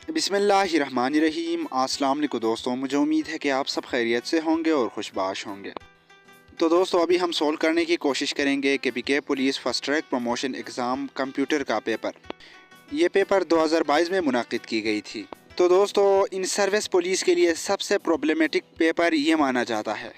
बिस्मिल्लाहिर्रहमानिर्रहीम। अस्सलाम वालेकुम दोस्तों, मुझे उम्मीद है कि आप सब खैरियत से होंगे और खुशबाश होंगे। तो दोस्तों अभी हम सोल्व करने की कोशिश करेंगे कि PK police first track promotion exam computer का पेपर। ये पेपर 2022 में मुनाकिद की गई थी। तो दोस्तों इन सर्विस पुलिस के लिए सबसे प्रॉब्लमेटिक पेपर ये माना जाता है।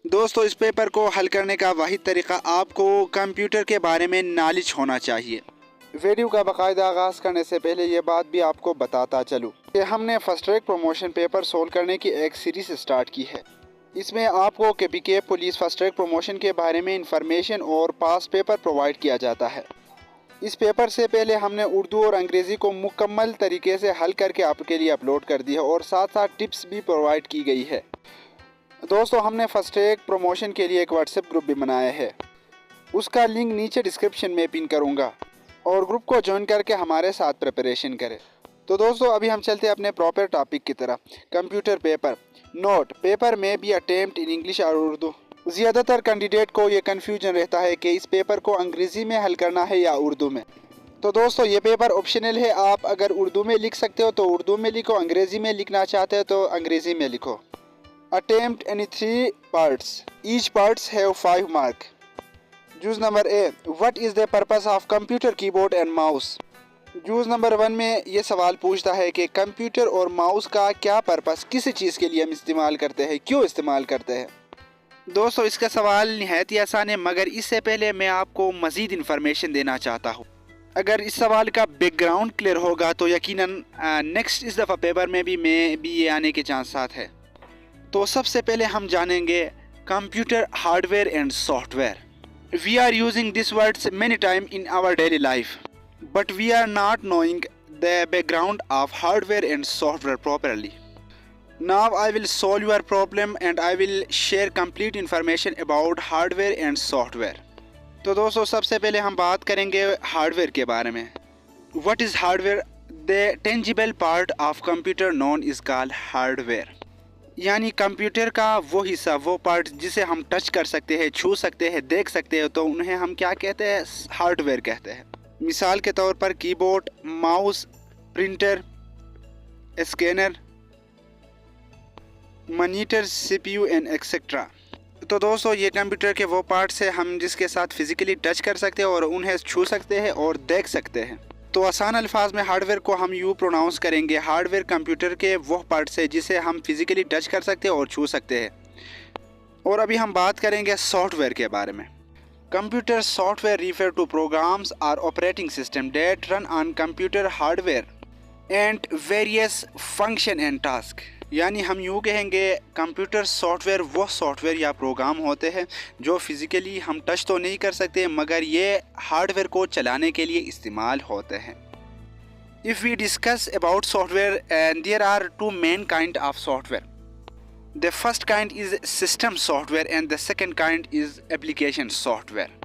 दोस्तों इस पेपर को हल करने का वाहिद तरीका आपको कंप्यूटर के बारे में नॉलेज होना चाहिए। वीडियो का बाकायदा आगाज़ करने से पहले ये बात भी आपको बताता चलूँ कि हमने first track promotion paper solve करने की एक सीरीज़ स्टार्ट की है। इसमें आपको KPK police first track promotion के बारे में इंफॉर्मेशन और पास पेपर प्रोवाइड किया जाता है। इस पेपर से पहले हमने उर्दू और अंग्रेज़ी को मुकम्मल तरीके से हल करके आपके लिए अपलोड कर दिया और साथ साथ टिप्स भी प्रोवाइड की गई है। दोस्तों हमने फर्स्ट ट्रैक प्रमोशन के लिए एक व्हाट्सएप ग्रुप भी बनाया है, उसका लिंक नीचे डिस्क्रिप्शन में पिन करूँगा और ग्रुप को ज्वाइन करके हमारे साथ प्रिपरेशन करें। तो दोस्तों अभी हम चलते हैं अपने प्रॉपर टॉपिक की तरफ। Computer paper. नोट: पेपर में बी अटेम्प्ट इन इंग्लिश और उर्दू। ज़्यादातर कैंडिडेट को ये कन्फ्यूजन रहता है कि इस पेपर को अंग्रेज़ी में हल करना है या उर्दू में। तो दोस्तों ये पेपर ऑप्शनल है, आप अगर उर्दू में लिख सकते हो तो उर्दू में लिखो, अंग्रेज़ी में लिखना चाहते हो तो अंग्रेज़ी में लिखो। Attempt in 3 parts, each parts have 5 mark. Use number A, what is the purpose of computer keyboard and mouse. Use number 1 में ये सवाल पूछता है कि कंप्यूटर और माउस का क्या पर्पस, किस चीज़ के लिए हम इस्तेमाल करते हैं, क्यों इस्तेमाल करते हैं। दोस्तों इसका सवाल निहायत ही आसान है, मगर इससे पहले मैं आपको मज़ीद इन्फॉर्मेशन देना चाहता हूँ। अगर इस सवाल का बैकग्राउंड क्लियर होगा तो यकीनन नेक्स्ट इस दफ़ा पेपर में भी ये आने के चांसात है। तो सबसे पहले हम जानेंगे computer hardware and software. We are using these words many times in our daily life, but we are not knowing the background of hardware and software properly. Now I will solve your problem and I will share complete information about hardware and software. तो दोस्तों सबसे पहले हम बात करेंगे hardware के बारे में। What is hardware? The tangible part of computer known is called hardware. यानी कंप्यूटर का वो हिस्सा, वो पार्ट जिसे हम टच कर सकते हैं, छू सकते हैं, देख सकते हैं, तो उन्हें हम क्या कहते हैं? हार्डवेयर कहते हैं। मिसाल के तौर पर keyboard, mouse, printer, scanner, monitor, CPU and etcetera. तो दोस्तों ये कंप्यूटर के वो पार्ट्स हैं हम जिसके साथ फिजिकली टच कर सकते हैं और उन्हें छू सकते हैं और देख सकते हैं। तो आसान अल्फाज में हार्डवेयर को हम यूँ प्रोनाउंस करेंगे, हार्डवेयर कंप्यूटर के वो पार्ट्स है जिसे हम फिजिकली टच कर सकते हैं और छू सकते हैं। और अभी हम बात करेंगे सॉफ्टवेयर के बारे में। Computer software refer to programs और operating system that run on computer hardware and various function and task. यानी हम यूँ कहेंगे कंप्यूटर सॉफ्टवेयर वो सॉफ्टवेयर या प्रोग्राम होते हैं जो फिज़िकली हम टच तो नहीं कर सकते, मगर ये हार्डवेयर को चलाने के लिए इस्तेमाल होते हैं। If we discuss about software, and there are 2 main kind of software. The first kind is system software and the second kind is application software.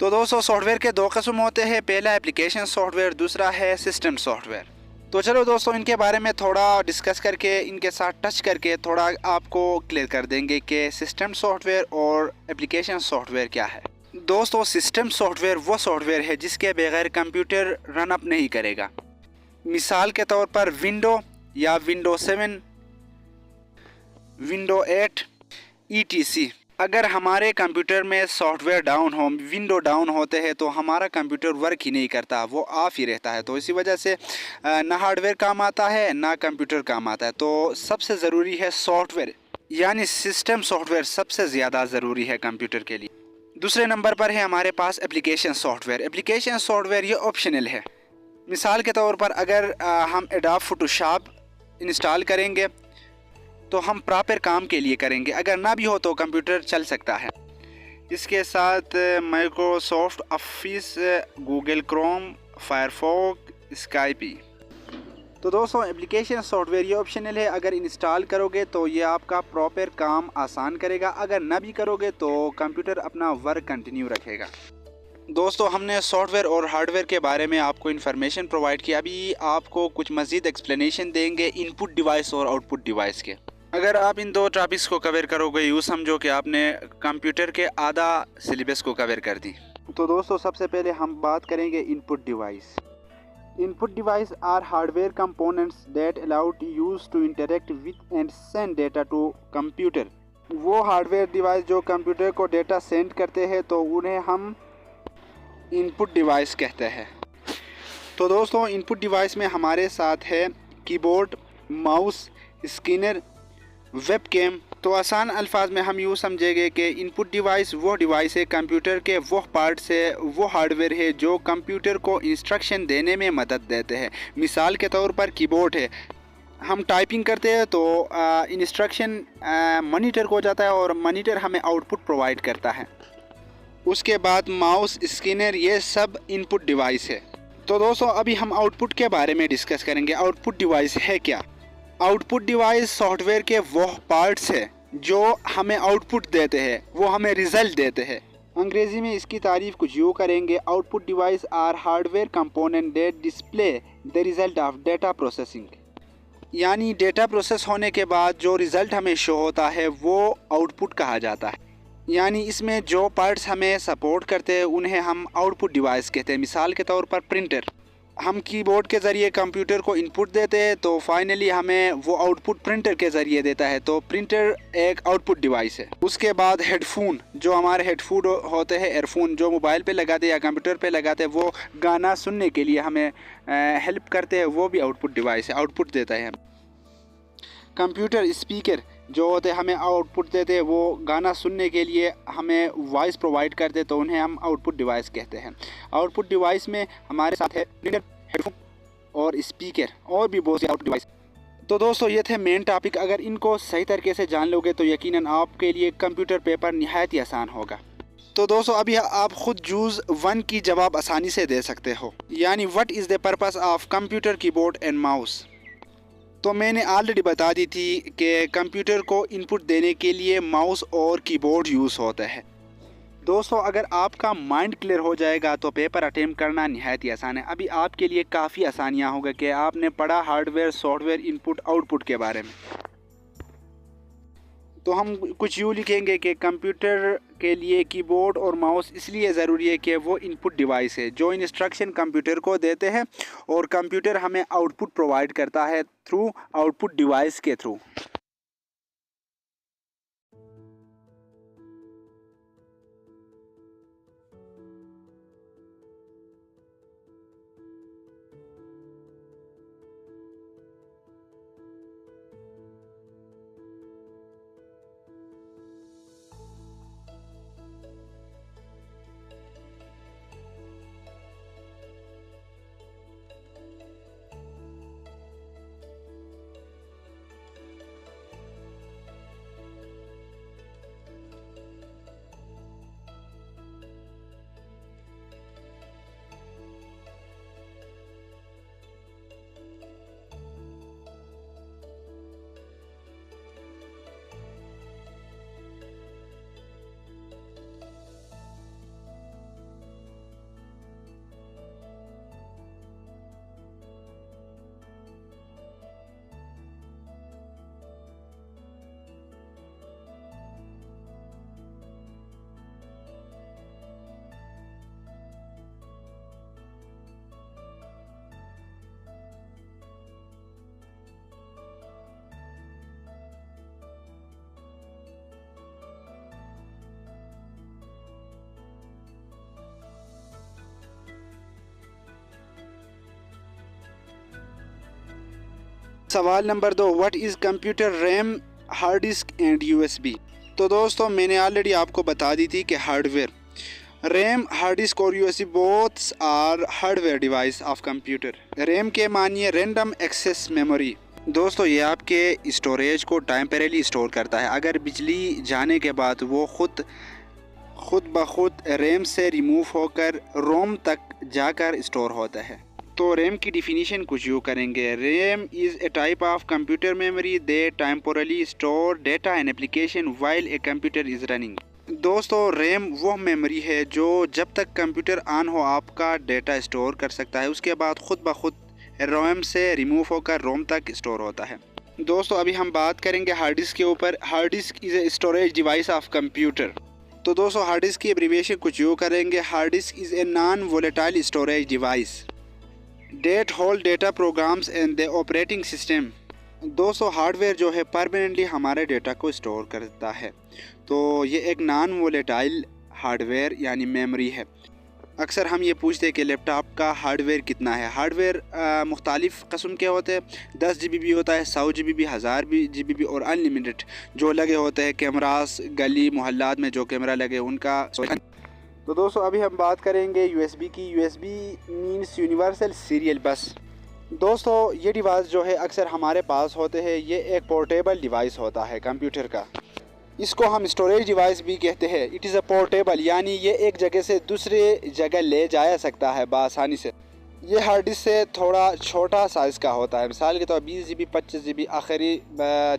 तो दोस्तों सॉफ्टवेयर के 2 किस्म होते हैं, पहला एप्लीकेशन सॉफ्टवेयर, दूसरा है सिस्टम सॉफ्टवेयर। तो चलो दोस्तों इनके बारे में थोड़ा डिस्कस करके, इनके साथ टच करके थोड़ा आपको क्लियर कर देंगे कि सिस्टम सॉफ्टवेयर और एप्लीकेशन सॉफ्टवेयर क्या है। दोस्तों सिस्टम सॉफ्टवेयर वो सॉफ्टवेयर है जिसके बगैर कंप्यूटर रन अप नहीं करेगा। मिसाल के तौर पर विंडो या विंडो 7, विंडो 8 ETC। अगर हमारे कंप्यूटर में सॉफ्टवेयर डाउन हो, विंडो डाउन होते हैं, तो हमारा कंप्यूटर वर्क ही नहीं करता, वो ऑफ ही रहता है। तो इसी वजह से ना हार्डवेयर काम आता है ना कंप्यूटर काम आता है। तो सबसे ज़रूरी है सॉफ्टवेयर, यानी सिस्टम सॉफ्टवेयर सबसे ज़्यादा ज़रूरी है कंप्यूटर के लिए। दूसरे नंबर पर है हमारे पास एप्लीकेशन सॉफ्टवेयर। एप्लीकेशन सॉफ्टवेयर ये ऑप्शनल है। मिसाल के तौर पर अगर हम एडोब फोटोशॉप इंस्टॉल करेंगे तो हम प्रॉपर काम के लिए करेंगे, अगर ना भी हो तो कंप्यूटर चल सकता है। इसके साथ Microsoft office, Google Chrome, Firefox, स्काइपी। तो दोस्तों एप्लीकेशन सॉफ्टवेयर ये ऑप्शनल है, अगर इंस्टॉल करोगे तो ये आपका प्रॉपर काम आसान करेगा, अगर ना भी करोगे तो कंप्यूटर अपना वर्क कंटिन्यू रखेगा। दोस्तों हमने सॉफ्टवेयर और हार्डवेयर के बारे में आपको इन्फॉर्मेशन प्रोवाइड किया, अभी आपको कुछ मज़ीद एक्सप्लेनेशन देंगे इनपुट डिवाइस और आउटपुट डिवाइस के। अगर आप इन 2 टॉपिक्स को कवर करोगे यूँ समझो कि आपने कंप्यूटर के आधा सिलेबस को कवर कर दी। तो दोस्तों सबसे पहले हम बात करेंगे input device. Input device are hardware components that allow use to interact with and send data to computer. वो हार्डवेयर डिवाइस जो कंप्यूटर को डेटा सेंड करते हैं तो उन्हें हम इनपुट डिवाइस कहते हैं। तो दोस्तों इनपुट डिवाइस में हमारे साथ है कीबोर्ड, माउस, स्कैनर, वेबकैम। तो आसान अल्फाज में हम यूँ समझेंगे कि इनपुट डिवाइस वो डिवाइस है, कंप्यूटर के वो पार्ट्स है, वो हार्डवेयर है जो कंप्यूटर को इंस्ट्रक्शन देने में मदद देते हैं। मिसाल के तौर पर कीबोर्ड है, हम टाइपिंग करते हैं तो इंस्ट्रक्शन मॉनिटर को जाता है और मॉनिटर हमें आउटपुट प्रोवाइड करता है। उसके बाद माउस, स्कैनर, ये सब इनपुट डिवाइस है। तो दोस्तों अभी हम आउटपुट के बारे में डिस्कस करेंगे। आउटपुट डिवाइस है क्या? आउटपुट डिवाइस सॉफ्टवेयर के वो पार्ट्स है जो हमें आउटपुट देते हैं, वो हमें रिजल्ट देते हैं। अंग्रेज़ी में इसकी तारीफ कुछ यूँ करेंगे, output device are hardware component that display the result of data processing. यानी डेटा प्रोसेस होने के बाद जो रिज़ल्ट हमें शो होता है वो आउटपुट कहा जाता है। यानी इसमें जो पार्ट्स हमें सपोर्ट करते हैं उन्हें हम आउटपुट डिवाइस कहते हैं। मिसाल के तौर पर प्रिंटर, हम कीबोर्ड के ज़रिए कंप्यूटर को इनपुट देते हैं तो फाइनली हमें वो आउटपुट प्रिंटर के ज़रिए देता है, तो प्रिंटर एक आउटपुट डिवाइस है। उसके बाद हेडफोन, जो हमारे हेडफोन होते हैं, एयरफोन जो मोबाइल पे लगाते हैं या कंप्यूटर पे लगाते हैं, वो गाना सुनने के लिए हमें हेल्प करते हैं, वो भी आउटपुट डिवाइस है, आउटपुट देता है। कंप्यूटर स्पीकर जो होते हैं हमें आउटपुट देते हैं, वो गाना सुनने के लिए हमें वॉइस प्रोवाइड करते हैं, तो उन्हें हम आउटपुट डिवाइस कहते हैं। आउटपुट डिवाइस में हमारे साथ है प्रिंटर, हेडफोन और स्पीकर और भी बहुत से आउटपुट डिवाइस। तो दोस्तों ये थे मेन टॉपिक। अगर इनको सही तरीके से जान लोगे तो यकीनन आपके लिए कंप्यूटर पेपर निहायत ही आसान होगा। तो दोस्तों अभी आप खुद जूज़ 1 की जवाब आसानी से दे सकते हो, यानी what is the purpose of computer, keyboard and mouse. तो मैंने ऑलरेडी बता दी थी कि कंप्यूटर को इनपुट देने के लिए माउस और कीबोर्ड यूज़ होता है। दोस्तों अगर आपका माइंड क्लियर हो जाएगा तो पेपर अटेम्प्ट करना निहायत ही आसान है। अभी आपके लिए काफ़ी आसानियाँ होगा कि आपने पढ़ा हार्डवेयर, सॉफ्टवेयर, इनपुट, आउटपुट के बारे में। तो हम कुछ यूँ लिखेंगे कि कंप्यूटर के लिए कीबोर्ड और माउस इसलिए ज़रूरी है कि वो इनपुट डिवाइस है जो इंस्ट्रक्शन कंप्यूटर को देते हैं और कंप्यूटर हमें आउटपुट प्रोवाइड करता है थ्रू आउटपुट डिवाइस के थ्रू। सवाल number 2, what is computer RAM, hard disk and USB. तो दोस्तों मैंने ऑलरेडी आपको बता दी थी कि हार्डवेयर, रैम, हार्ड डिस्क और USB both are hardware device of computer. RAM के मानिए रैंडम एक्सेस मेमोरी। दोस्तों ये आपके स्टोरेज को टेम्परेरी स्टोर करता है, अगर बिजली जाने के बाद वो खुद ब खुद रैम से रिमूव होकर रोम तक जाकर स्टोर होता है। तो रैम की डिफिनीशन कुछ यूँ करेंगे, RAM is a type of computer memory they temporarily store data and application while a computer is running. दोस्तों रैम वो मेमोरी है जो जब तक कंप्यूटर ऑन हो आपका डेटा स्टोर कर सकता है, उसके बाद खुद ब खुद रैम से रिमूव होकर रोम तक स्टोर होता है। दोस्तों अभी हम बात करेंगे हार्ड डिस्क के ऊपर। Hard disk is a storage device of computer. तो दोस्तों हार्ड डिस्क की एब्रीविएशन कुछ यूँ करेंगे, hard disk is a non volatile storage device. That hold data programs and the operating system. दोस्तों हार्डवेयर जो है परमानेंटली हमारे डेटा को स्टोर करता है, तो ये एक नॉन वोलेटाइल हार्डवेयर यानी मेमोरी है। अक्सर हम ये पूछते हैं कि लैपटॉप का हार्डवेयर कितना है। हार्डवेयर मुख्तलिफ़ कस्म के होते हैं, 10 GB भी होता है, 100 GB भी, 1000 GB भी और अनलिमिटेड जो लगे होते हैं। कैमरास गली मोहल्लात में जो कैमरा लगे उनका। तो दोस्तों अभी हम बात करेंगे USB की। USB मीन्स यूनिवर्सल सीरियल बस। दोस्तों ये डिवाइस जो है अक्सर हमारे पास होते हैं, ये एक पोर्टेबल डिवाइस होता है कंप्यूटर का। इसको हम स्टोरेज डिवाइस भी कहते हैं। इट इज़ अ पोर्टेबल यानी ये एक जगह से दूसरे जगह ले जाया सकता है बआसानी से। ये हार्ड डिस्क से थोड़ा छोटा साइज़ का होता है, मिसाल के तौर 20 GB, 25 GB, आखिरी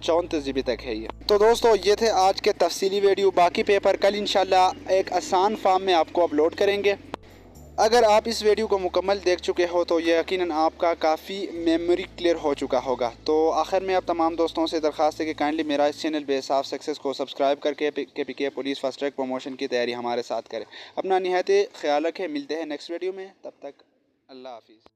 34 GB तक है ये। तो दोस्तों ये थे आज के तफसीली वीडियो। बाकी पेपर कल इंशाल्लाह एक आसान फॉर्म में आपको अपलोड करेंगे। अगर आप इस वीडियो को मुकम्मल देख चुके हो तो यकीनन आपका काफ़ी मेमोरी क्लियर हो चुका होगा। तो आखिर में अब तमाम दोस्तों से दरख्वास्त है कि काइंडली मेरा इस चैनल बेसाफ सक्सेस को सब्सक्राइब करके KPK police fast track promotion की तैयारी हमारे साथ करें। अपना निहायत ख्याल रखें। मिलते हैं नेक्स्ट वीडियो में, तब तक अल्लाह हाफिज़।